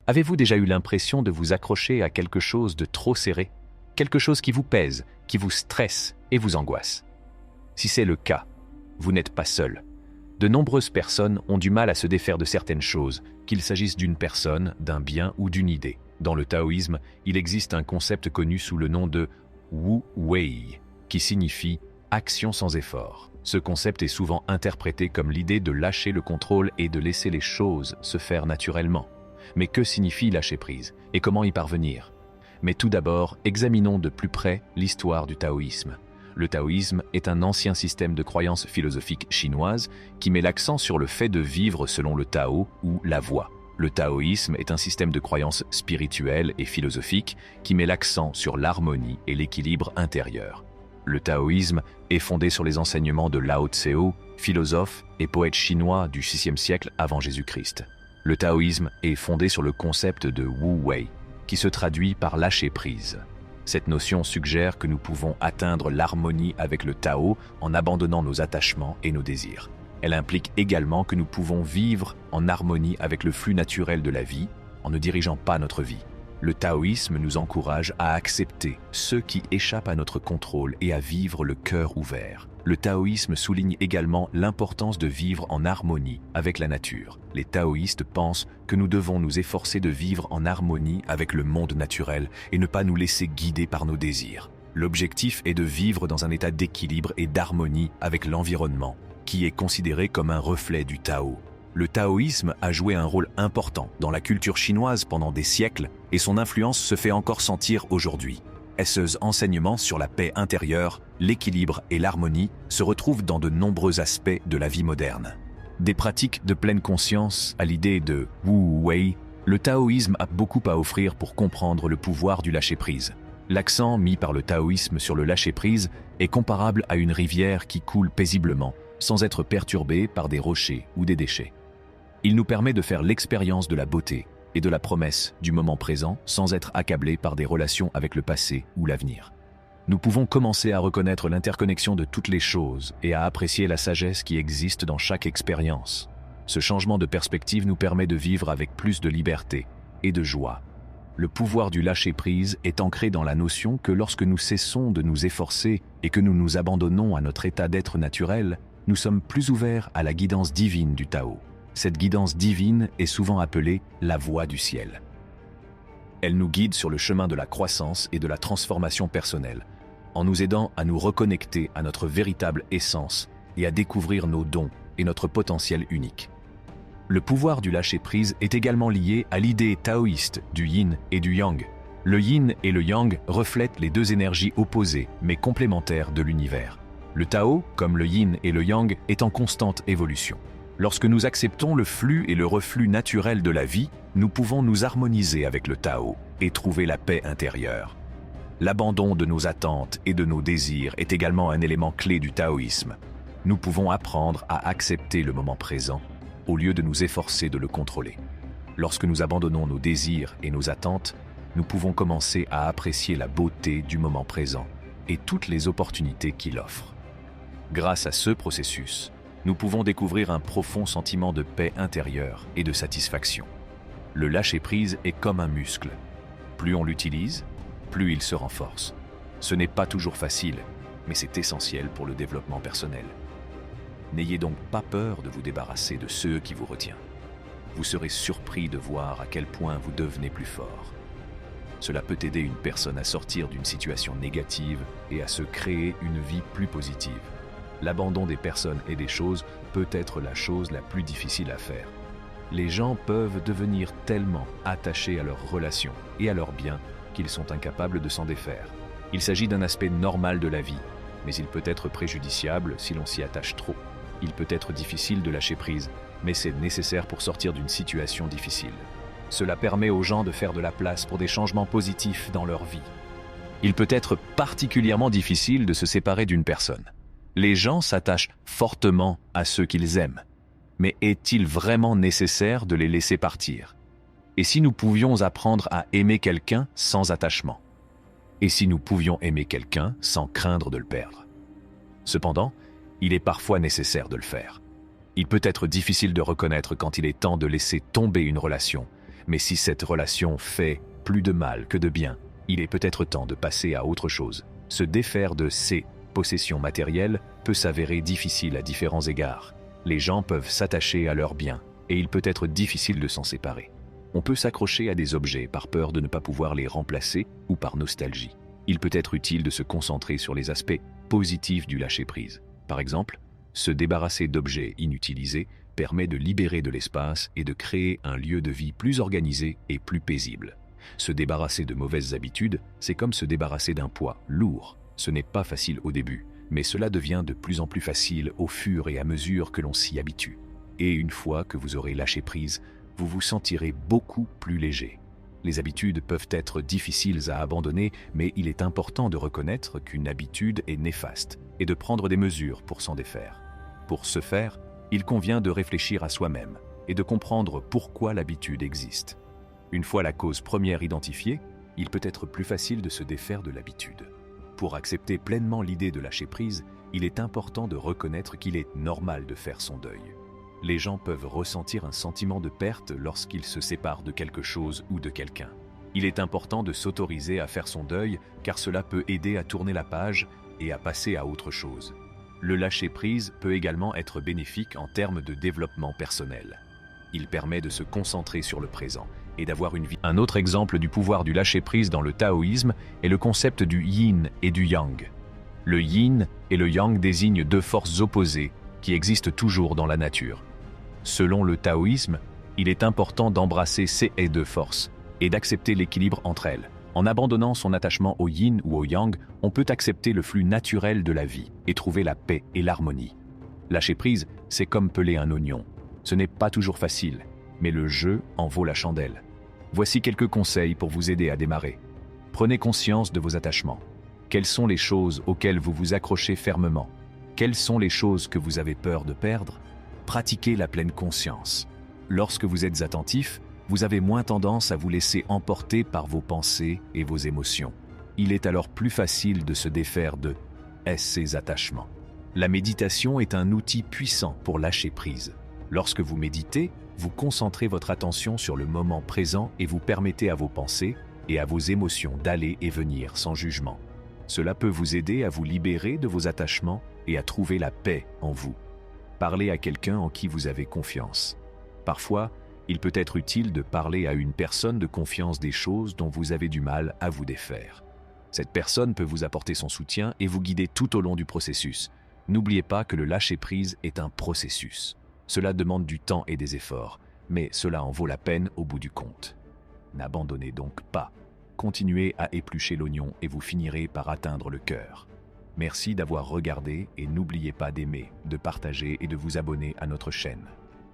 Avez-vous déjà eu l'impression de vous accrocher à quelque chose de trop serré? Quelque chose qui vous pèse, qui vous stresse et vous angoisse? Si c'est le cas, vous n'êtes pas seul. De nombreuses personnes ont du mal à se défaire de certaines choses, qu'il s'agisse d'une personne, d'un bien ou d'une idée. Dans le taoïsme, il existe un concept connu sous le nom de Wu Wei, qui signifie « action sans effort ». Ce concept est souvent interprété comme l'idée de lâcher le contrôle et de laisser les choses se faire naturellement. Mais que signifie lâcher prise et comment y parvenir? Mais tout d'abord, examinons de plus près l'histoire du taoïsme. Le taoïsme est un ancien système de croyances philosophiques chinoises qui met l'accent sur le fait de vivre selon le Tao ou la voie. Le taoïsme est un système de croyances spirituelles et philosophiques qui met l'accent sur l'harmonie et l'équilibre intérieur. Le taoïsme est fondé sur les enseignements de Lao Tseu, philosophe et poète chinois du VIe siècle avant Jésus-Christ. Le taoïsme est fondé sur le concept de Wu Wei, qui se traduit par lâcher prise. Cette notion suggère que nous pouvons atteindre l'harmonie avec le Tao en abandonnant nos attachements et nos désirs. Elle implique également que nous pouvons vivre en harmonie avec le flux naturel de la vie en ne dirigeant pas notre vie. Le taoïsme nous encourage à accepter ce qui échappe à notre contrôle et à vivre le cœur ouvert. Le taoïsme souligne également l'importance de vivre en harmonie avec la nature. Les taoïstes pensent que nous devons nous efforcer de vivre en harmonie avec le monde naturel et ne pas nous laisser guider par nos désirs. L'objectif est de vivre dans un état d'équilibre et d'harmonie avec l'environnement, qui est considéré comme un reflet du Tao. Le taoïsme a joué un rôle important dans la culture chinoise pendant des siècles et son influence se fait encore sentir aujourd'hui. Ces enseignements sur la paix intérieure, l'équilibre et l'harmonie se retrouvent dans de nombreux aspects de la vie moderne. Des pratiques de pleine conscience à l'idée de Wu Wei, le taoïsme a beaucoup à offrir pour comprendre le pouvoir du lâcher-prise. L'accent mis par le taoïsme sur le lâcher-prise est comparable à une rivière qui coule paisiblement, sans être perturbée par des rochers ou des déchets. Il nous permet de faire l'expérience de la beauté et de la promesse du moment présent sans être accablés par des relations avec le passé ou l'avenir. Nous pouvons commencer à reconnaître l'interconnexion de toutes les choses et à apprécier la sagesse qui existe dans chaque expérience. Ce changement de perspective nous permet de vivre avec plus de liberté et de joie. Le pouvoir du lâcher-prise est ancré dans la notion que lorsque nous cessons de nous efforcer et que nous nous abandonnons à notre état d'être naturel, nous sommes plus ouverts à la guidance divine du Tao. Cette guidance divine est souvent appelée la voie du ciel. Elle nous guide sur le chemin de la croissance et de la transformation personnelle, en nous aidant à nous reconnecter à notre véritable essence et à découvrir nos dons et notre potentiel unique. Le pouvoir du lâcher-prise est également lié à l'idée taoïste du yin et du yang. Le yin et le yang reflètent les deux énergies opposées mais complémentaires de l'univers. Le Tao, comme le yin et le yang, est en constante évolution. Lorsque nous acceptons le flux et le reflux naturel de la vie, nous pouvons nous harmoniser avec le Tao et trouver la paix intérieure. L'abandon de nos attentes et de nos désirs est également un élément clé du taoïsme. Nous pouvons apprendre à accepter le moment présent au lieu de nous efforcer de le contrôler. Lorsque nous abandonnons nos désirs et nos attentes, nous pouvons commencer à apprécier la beauté du moment présent et toutes les opportunités qu'il offre. Grâce à ce processus, nous pouvons découvrir un profond sentiment de paix intérieure et de satisfaction. Le lâcher-prise est comme un muscle. Plus on l'utilise, plus il se renforce. Ce n'est pas toujours facile, mais c'est essentiel pour le développement personnel. N'ayez donc pas peur de vous débarrasser de ce qui vous retient. Vous serez surpris de voir à quel point vous devenez plus fort. Cela peut aider une personne à sortir d'une situation négative et à se créer une vie plus positive. L'abandon des personnes et des choses peut être la chose la plus difficile à faire. Les gens peuvent devenir tellement attachés à leurs relations et à leurs biens qu'ils sont incapables de s'en défaire. Il s'agit d'un aspect normal de la vie, mais il peut être préjudiciable si l'on s'y attache trop. Il peut être difficile de lâcher prise, mais c'est nécessaire pour sortir d'une situation difficile. Cela permet aux gens de faire de la place pour des changements positifs dans leur vie. Il peut être particulièrement difficile de se séparer d'une personne. Les gens s'attachent fortement à ceux qu'ils aiment. Mais est-il vraiment nécessaire de les laisser partir? Et si nous pouvions apprendre à aimer quelqu'un sans attachement? Et si nous pouvions aimer quelqu'un sans craindre de le perdre? Cependant, il est parfois nécessaire de le faire. Il peut être difficile de reconnaître quand il est temps de laisser tomber une relation, Mais si cette relation fait plus de mal que de bien, il est peut-être temps de passer à autre chose. Se défaire de ces possessions matérielles peut s'avérer difficile à différents égards. Les gens peuvent s'attacher à leurs biens, et il peut être difficile de s'en séparer. On peut s'accrocher à des objets par peur de ne pas pouvoir les remplacer ou par nostalgie. Il peut être utile de se concentrer sur les aspects positifs du lâcher-prise. Par exemple, se débarrasser d'objets inutilisés permet de libérer de l'espace et de créer un lieu de vie plus organisé et plus paisible. Se débarrasser de mauvaises habitudes, c'est comme se débarrasser d'un poids lourd. Ce n'est pas facile au début, mais cela devient de plus en plus facile au fur et à mesure que l'on s'y habitue. Et une fois que vous aurez lâché prise, vous vous sentirez beaucoup plus léger. Les habitudes peuvent être difficiles à abandonner, mais il est important de reconnaître qu'une habitude est néfaste et de prendre des mesures pour s'en défaire. Pour ce faire, il convient de réfléchir à soi-même et de comprendre pourquoi l'habitude existe. Une fois la cause première identifiée, il peut être plus facile de se défaire de l'habitude. Pour accepter pleinement l'idée de lâcher prise, il est important de reconnaître qu'il est normal de faire son deuil. Les gens peuvent ressentir un sentiment de perte lorsqu'ils se séparent de quelque chose ou de quelqu'un. Il est important de s'autoriser à faire son deuil car cela peut aider à tourner la page et à passer à autre chose. Le lâcher-prise peut également être bénéfique en termes de développement personnel. Il permet de se concentrer sur le présent et d'avoir une vie. Un autre exemple du pouvoir du lâcher-prise dans le taoïsme est le concept du yin et du yang. Le yin et le yang désignent deux forces opposées qui existent toujours dans la nature. Selon le taoïsme, il est important d'embrasser ces deux forces et d'accepter l'équilibre entre elles. En abandonnant son attachement au yin ou au yang, on peut accepter le flux naturel de la vie et trouver la paix et l'harmonie. Lâcher prise, c'est comme peler un oignon. Ce n'est pas toujours facile, mais le jeu en vaut la chandelle. Voici quelques conseils pour vous aider à démarrer. Prenez conscience de vos attachements. Quelles sont les choses auxquelles vous vous accrochez fermement? Quelles sont les choses que vous avez peur de perdre? Pratiquez la pleine conscience. Lorsque vous êtes attentif, vous avez moins tendance à vous laisser emporter par vos pensées et vos émotions. Il est alors plus facile de se défaire de ces attachements. La méditation est un outil puissant pour lâcher prise. Lorsque vous méditez, vous concentrez votre attention sur le moment présent et vous permettez à vos pensées et à vos émotions d'aller et venir sans jugement. Cela peut vous aider à vous libérer de vos attachements et à trouver la paix en vous. Parlez à quelqu'un en qui vous avez confiance. Parfois, il peut être utile de parler à une personne de confiance des choses dont vous avez du mal à vous défaire. Cette personne peut vous apporter son soutien et vous guider tout au long du processus. N'oubliez pas que le lâcher-prise est un processus. Cela demande du temps et des efforts, mais cela en vaut la peine au bout du compte. N'abandonnez donc pas. Continuez à éplucher l'oignon et vous finirez par atteindre le cœur. Merci d'avoir regardé et n'oubliez pas d'aimer, de partager et de vous abonner à notre chaîne.